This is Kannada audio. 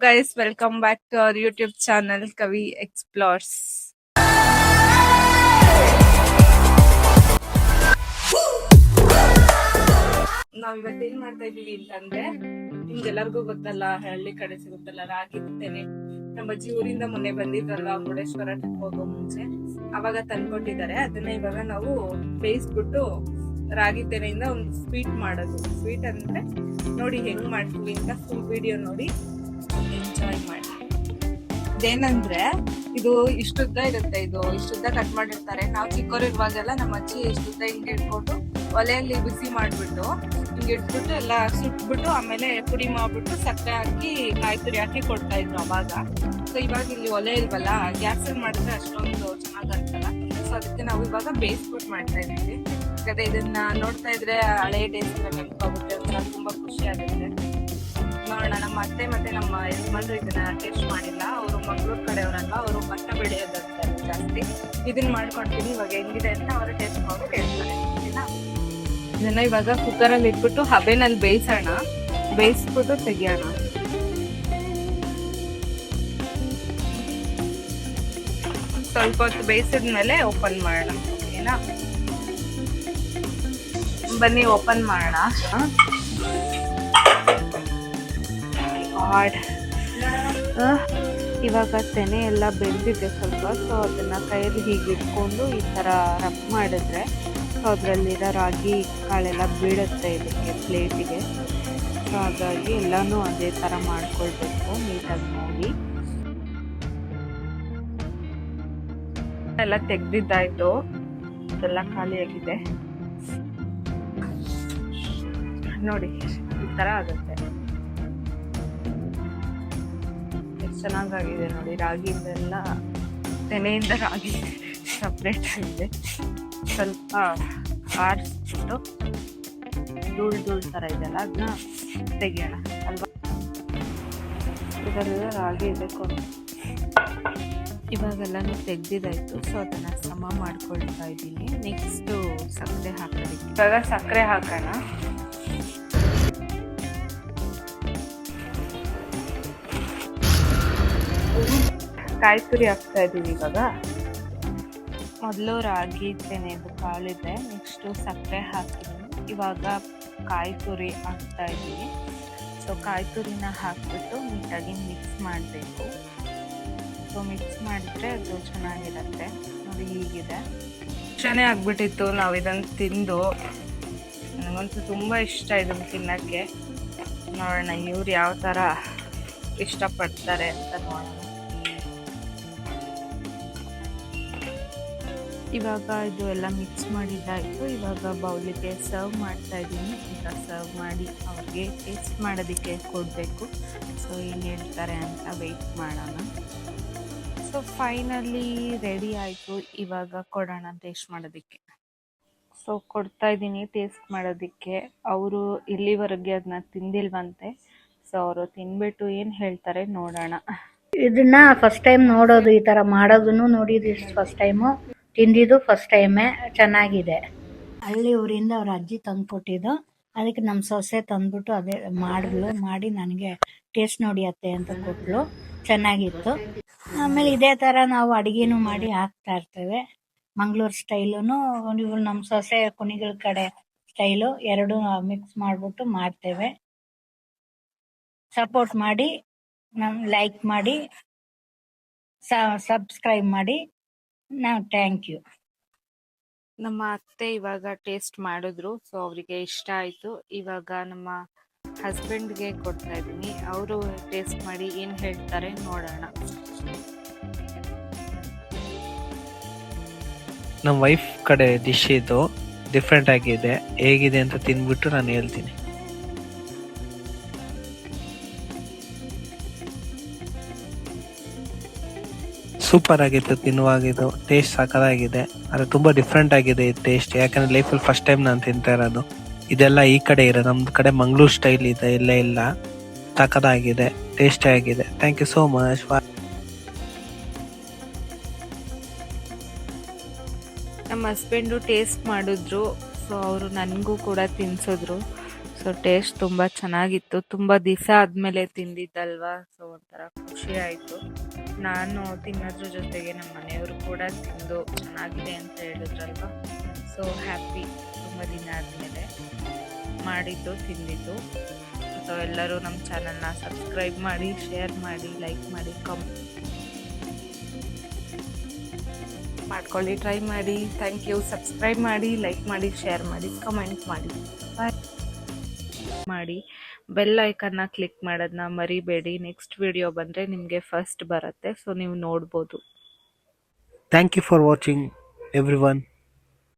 Guys, welcome back to our YouTube channel Kavi Explores. ನಾವ್ ಇವತ್ತು ಏನ್ ಮಾಡ್ತಾ ಇದೀವಿ ಅಂತಂದ್ರೆ ನಿಮ್ಗೆಲ್ಲರಿಗೂ ಗೊತ್ತಲ್ಲ, ಹಳ್ಳಿ ಕಡೆ ಸಿಗುತ್ತಲ್ಲ ರಾಗಿ ತೆನೆ. ನಮ್ಮ ಅಜ್ಜಿ ಊರಿಂದ ಮೊನ್ನೆ ಬಂದಿದ್ರಲ್ವಾ ಮುರುಡೇಶ್ವರ ಟ್ರಿಪ್ ಹೋಗೋ ಮುಂಚೆ, ಅವಾಗ ತಂದ್ಕೊಟ್ಟಿದ್ದಾರೆ. ಅದನ್ನ ಇವಾಗ ನಾವು ಬೇಯಿಸ್ಬಿಟ್ಟು ರಾಗಿ ತೆನೆಯಿಂದ ಒಂದು ಸ್ವೀಟ್ ಮಾಡೋದು. ಸ್ವೀಟ್ ಅಂದ್ರೆ ನೋಡಿ ಹೆಂಗ್ ಮಾಡ್ತೀವಿ ಅಂತ ಫುಲ್ ವಿಡಿಯೋ ನೋಡಿ ಎಂಜಾಯ್ ಮಾಡಿ. ಇದೇನಂದ್ರೆ ಇದು ಇಷ್ಟುದ್ದ ಇರುತ್ತೆ, ಇದು ಇಷ್ಟುದ್ದ ಕಟ್ ಮಾಡಿರ್ತಾರೆ. ನಾವು ಚಿಕ್ಕವರಿರುವಾಗೆಲ್ಲ ನಮ್ಮ ಅಜ್ಜಿ ಇಷ್ಟುದ್ದ ಹಿಂಗೆ ಇಟ್ಕೊಂಡು ಒಲೆಯಲ್ಲಿ ಬಿಸಿ ಮಾಡ್ಬಿಟ್ಟು ಹಿಂಗೆ ಇಟ್ಬಿಟ್ಟು ಎಲ್ಲ ಸುಟ್ಬಿಟ್ಟು ಆಮೇಲೆ ಪುಡಿ ಮಾಡ್ಬಿಟ್ಟು ಸಕ್ಕರೆ ಹಾಕಿ ಕಾಯಿ ತುರಿ ಹಾಕಿ ಕೊಡ್ತಾ ಇದ್ರು ಅವಾಗ. ಸೊ ಇವಾಗ ಇಲ್ಲಿ ಒಲೆ ಇಲ್ವಲ್ಲ, ಗ್ಯಾಸಲ್ಲಿ ಮಾಡಿದ್ರೆ ಅಷ್ಟೊಂದು ಚೆನ್ನಾಗ್ ಅನ್ಸಲ್ಲ. ಸೊ ಅದಕ್ಕೆ ನಾವು ಇವಾಗ ಬೇಯಿಸ್ಬಿಟ್ಟು ಮಾಡ್ತಾ ಇದೀವಿ. ಯಾಕಂದ್ರೆ ಇದನ್ನ ನೋಡ್ತಾ ಇದ್ರೆ ಹಳೆ ಡೇಸ್ ಎಲ್ಲ ನೆನಪಾಗುತ್ತೆ, ಒಂಥರ ತುಂಬಾ ಖುಷಿ ಆಗುತ್ತೆ. ನೋಡೋಣ, ನಮ್ಮ ಅತ್ತೆ ಮತ್ತೆ ನಮ್ಮ ಯಜಮಾನ್ರು ಇದನ್ನ ಟೇಸ್ಟ್ ಮಾಡಿಲ್ಲ. ಅವರು ಮಂಗಳೂರು ಕಡೆಯವರಲ್ಲ, ಅವರು ಭತ್ತ ಬೆಳೆಯೋದಂತಾರೆ ಜಾಸ್ತಿ. ಇದನ್ನ ಮಾಡ್ಕೊಂತೀನಿ ಇವಾಗ ಹೆಂಗಿದೆ ಅಂತ ಅವರು ಟೇಸ್ಟ್ ಮಾಡ್ಬಿಟ್ಟು ಹೇಳ್ತಾರೆ. ಇದನ್ನ ಇವಾಗ ಕುಕ್ಕರಲ್ಲಿ ಇಟ್ಬಿಟ್ಟು ಹಬೆನಲ್ಲಿ ಬೇಯಿಸೋಣ, ಬೇಯಿಸ್ಬಿಟ್ಟು ತೆಗಿಯೋಣ. ಸ್ವಲ್ಪ ಹೊತ್ತು ಬೇಯಿಸಿದ್ಮೇಲೆ ಓಪನ್ ಮಾಡೋಣ, ಓಕೆನಾ? ಬನ್ನಿ ಓಪನ್ ಮಾಡೋಣ. ಇವಾಗ ತೆನೆ ಎಲ್ಲ ಬೆಂದಿದೆ ಸ್ವಲ್ಪ. ಸೊ ಅದನ್ನ ಕೈಯಲ್ಲಿ ಹೀಗೆ ಇಟ್ಕೊಂಡು ಈ ತರ ರಬ್ ಮಾಡಿದ್ರೆ ಸೊ ಅದರಲ್ಲಿರೋ ರಾಗಿ ಕಾಳೆಲ್ಲ ಬೀಳುತ್ತೆ ಇದಕ್ಕೆ ಪ್ಲೇಟಿಗೆ. ಸೊ ಹಾಗಾಗಿ ಎಲ್ಲಾನು ಅದೇ ತರ ಮಾಡ್ಕೊಳ್ಬೇಕು ನೀಟಾಗಿ ನೋಡಿ. ಎಲ್ಲ ತೆಗ್ದಿದ್ದಾಯ್ತು, ಇದೆಲ್ಲ ಖಾಲಿಯಾಗಿದೆ ನೋಡಿ. ಈ ತರ ಆಗುತ್ತೆ, ಚೆನ್ನಾಗಾಗಿದೆ ನೋಡಿ. ರಾಗಿಯಿಂದೆಲ್ಲ ತೆನೆಯಿಂದ ರಾಗಿ ಸಪ್ರೇಟ್ ಆಗಿದೆ. ಸ್ವಲ್ಪ ಆರಿಸ್ಬಿಟ್ಟು ಧೂಳ್ ಥರ ಇದೆಲ್ಲ ಅದನ್ನ ತೆಗಿಯೋಣ ಅಲ್ವಾ. ಇದರಲ್ಲ ರಾಗಿ ಇದೆ ಇವಾಗೆಲ್ಲನೂ ತೆಗ್ದಿದ್ದಾಯ್ತು. ಸೊ ಅದನ್ನು ಸಮ ಮಾಡ್ಕೊಳ್ತಾ ಇದ್ದೀನಿ. ನೆಕ್ಸ್ಟು ಸಕ್ಕರೆ ಹಾಕೋದಕ್ಕೆ ಇವಾಗ ಸಕ್ಕರೆ ಹಾಕೋಣ. ಕಾಯಿ ತುರಿ ಹಾಕ್ತಾ ಇದ್ದೀವಿ ಇವಾಗ. ಮೊದಲು ರಾಗಿ ತೆನೆದು ಕಾಳಿದೆ, ನೆಕ್ಸ್ಟು ಸಕ್ಕರೆ ಹಾಕಿದ್ದೀನಿ. ಇವಾಗ ಕಾಯಿ ತುರಿ ಹಾಕ್ತಾ ಇದ್ದೀನಿ. ಸೊ ಕಾಯಿ ತುರಿನ ಹಾಕ್ಬಿಟ್ಟು ನೀಟಾಗಿ ಮಿಕ್ಸ್ ಮಾಡಬೇಕು. ಸೊ ಮಿಕ್ಸ್ ಮಾಡಿದ್ರೆ ಅದು ಚೆನ್ನಾಗಿರುತ್ತೆ ನೋಡಿ. ಹೀಗಿದೆ, ಚೆನ್ನಾಗಿ ಆಗ್ಬಿಟ್ಟಿತ್ತು. ನಾವು ಇದನ್ನು ತಿಂದು ನನಗಂತೂ ತುಂಬ ಇಷ್ಟ ಇದನ್ನು ತಿನ್ನೋಕ್ಕೆ. ನೋಡೋಣ ಇವ್ರು ಯಾವ ಥರ ಇಷ್ಟಪಡ್ತಾರೆ ಅಂತ ನೋಡೋಣ. ಇವಾಗ ಇದು ಎಲ್ಲ ಮಿಕ್ಸ್ ಮಾಡಿದ್ದಾಯಿತು. ಇವಾಗ ಬೌಲಿಗೆ ಸರ್ವ್ ಮಾಡ್ತಾ ಇದ್ದೀನಿ. ಈಗ ಸರ್ವ್ ಮಾಡಿ ಅವ್ರಿಗೆ ಟೇಸ್ಟ್ ಮಾಡೋದಕ್ಕೆ ಕೊಡಬೇಕು. ಸೊ ಏನು ಹೇಳ್ತಾರೆ ಅಂತ ವೆಯ್ಟ್ ಮಾಡೋಣ. ಸೊ ಫೈನಲಿ ರೆಡಿ ಆಯಿತು. ಇವಾಗ ಕೊಡೋಣ ಟೇಸ್ಟ್ ಮಾಡೋದಕ್ಕೆ. ಸೊ ಕೊಡ್ತಾ ಇದ್ದೀನಿ ಟೇಸ್ಟ್ ಮಾಡೋದಕ್ಕೆ. ಅವರು ಇಲ್ಲಿವರೆಗೆ ಅದನ್ನ ತಿಂದಿಲ್ವಂತೆ. ಸೊ ಅವರು ತಿನ್ಬಿಟ್ಟು ಏನು ಹೇಳ್ತಾರೆ ನೋಡೋಣ. ಇದನ್ನ ಫಸ್ಟ್ ಟೈಮ್ ನೋಡೋದು, ಈ ಥರ ಮಾಡೋದನ್ನು ನೋಡಿದ್ದು ಫಸ್ಟ್ ಟೈಮು, ತಿಂದಿದ್ದು ಫಸ್ಟ್ ಟೈಮೇ. ಚೆನ್ನಾಗಿದೆ. ಹಳ್ಳಿ ಊರಿಂದ ಅವ್ರ ಅಜ್ಜಿ ತಂದು ಕೊಟ್ಟಿದ್ದು, ಅದಕ್ಕೆ ನಮ್ಮ ಸೊಸೆ ತಂದ್ಬಿಟ್ಟು ಅದೇ ಮಾಡಿದ್ಲು. ಮಾಡಿ ನನಗೆ ಟೇಸ್ಟ್ ನೋಡಿ ಅತ್ತೆ ಅಂತ ಕೊಟ್ಲು. ಚೆನ್ನಾಗಿತ್ತು. ಆಮೇಲೆ ಇದೇ ಥರ ನಾವು ಅಡುಗೆನೂ ಮಾಡಿ ಹಾಕ್ತಾ ಇರ್ತೇವೆ. ಮಂಗಳೂರು ಸ್ಟೈಲು, ನೀವು ನಮ್ಮ ಸೊಸೆ ಕುಣಿಗಳ ಕಡೆ ಸ್ಟೈಲು, ಎರಡು ಮಿಕ್ಸ್ ಮಾಡಿಬಿಟ್ಟು ಮಾಡ್ತೇವೆ. ಸಪೋರ್ಟ್ ಮಾಡಿ, ಲೈಕ್ ಮಾಡಿ, ಸಬ್ಸ್ಕ್ರೈಬ್ ಮಾಡಿ. ನಾವು ಥ್ಯಾಂಕ್ ಯು. ನಮ್ಮ ಅತ್ತೆ ಇವಾಗ ಟೇಸ್ಟ್ ಮಾಡಿದ್ರು. ಸೊ ಅವರಿಗೆ ಇಷ್ಟ ಆಯಿತು. ಇವಾಗ ನಮ್ಮ ಹಸ್ಬೆಂಡ್ಗೆ ಕೊಡ್ತಾ ಇದ್ದೀನಿ. ಅವರು ಟೇಸ್ಟ್ ಮಾಡಿ ಏನು ಹೇಳ್ತಾರೆ ನೋಡೋಣ. ನಮ್ಮ ವೈಫ್ ಕಡೆ ಡಿಶ್ ಇದು ಡಿಫ್ರೆಂಟ್ ಆಗಿದೆ. ಹೇಗಿದೆ ಅಂತ ತಿಂದ್ಬಿಟ್ಟು ನಾನು ಹೇಳ್ತೀನಿ. ಸೂಪರ್ ಆಗಿತ್ತು, ತಿನ್ನುವಾಗಿದ್ದು. ಟೇಸ್ಟ್ ಸಕ್ಕತ್ತಾಗಿದೆ. ಆದರೆ ತುಂಬ ಡಿಫ್ರೆಂಟ್ ಆಗಿದೆ ಈ ಟೇಸ್ಟ್. ಯಾಕಂದ್ರೆ ಲೈಫಲ್ಲಿ ಫಸ್ಟ್ ಟೈಮ್ ನಾನು ತಿಂತಾ ಇರೋದು. ಇದೆಲ್ಲ ಈ ಕಡೆ ಇರೋದು, ನಮ್ಮ ಕಡೆ ಮಂಗಳೂರು ಸ್ಟೈಲ್ ಇದೆ. ಇಲ್ಲ ಸಕ್ಕತ್ತಾಗಿದೆ, ಟೇಸ್ಟಿ ಆಗಿದೆ. Thank you so much. ನಮ್ಮ ಹಸ್ಬೆಂಡು ಟೇಸ್ಟ್ ಮಾಡಿದ್ರು. ಸೊ ಅವರು ನನಗೂ ಕೂಡ ತಿನ್ಸಿದ್ರು. ಸೊ ಟೇಸ್ಟ್ ತುಂಬ ಚೆನ್ನಾಗಿತ್ತು. ತುಂಬ ದಿವಸ ಆದಮೇಲೆ ತಿಂದಿದ್ದಲ್ವಾ, ಸೊ ಒಂಥರ ಖುಷಿ ಆಯಿತು. ನಾನು ತಿನ್ನೋದ್ರ ಜೊತೆಗೆ ನಮ್ಮ ಮನೆಯವರು ಕೂಡ ತಿಂದು ಚೆನ್ನಾಗಿದೆ ಅಂತ ಹೇಳಿದ್ರಲ್ವ, ಸೊ ಹ್ಯಾಪಿ. ತುಂಬ ದಿನ ಆದಮೇಲೆ ಮಾಡಿದ್ದು ತಿಂದಿದ್ದು. ಸೊ ಎಲ್ಲರೂ ನಮ್ಮ ಚಾನಲ್ನ ಸಬ್ಸ್ಕ್ರೈಬ್ ಮಾಡಿ, ಶೇರ್ ಮಾಡಿ, ಲೈಕ್ ಮಾಡಿ, ಕಾಮೆಂಟ್ ಮಾಡ್ಕೊಳ್ಳಿ, ಟ್ರೈ ಮಾಡಿ. Thank you. ಸಬ್ಸ್ಕ್ರೈಬ್ ಮಾಡಿ, ಲೈಕ್ ಮಾಡಿ, ಶೇರ್ ಮಾಡಿ, ಕಮೆಂಟ್ ಮಾಡಿ, ಬಾಯ್ ಮಾಡಿ. ಬೆಲ್ ಐಕನ್ನ ಕ್ಲಿಕ್ ಮಾಡೋದನ್ನ ಮರಿಬೇಡಿ. ನೆಕ್ಸ್ಟ್ ವಿಡಿಯೋ ಬಂದರೆ ನಿಮಗೆ ಫಸ್ಟ್ ಬರುತ್ತೆ, ಸೊ ನೀವು ನೋಡ್ಬೋದು. Thank you for watching every one.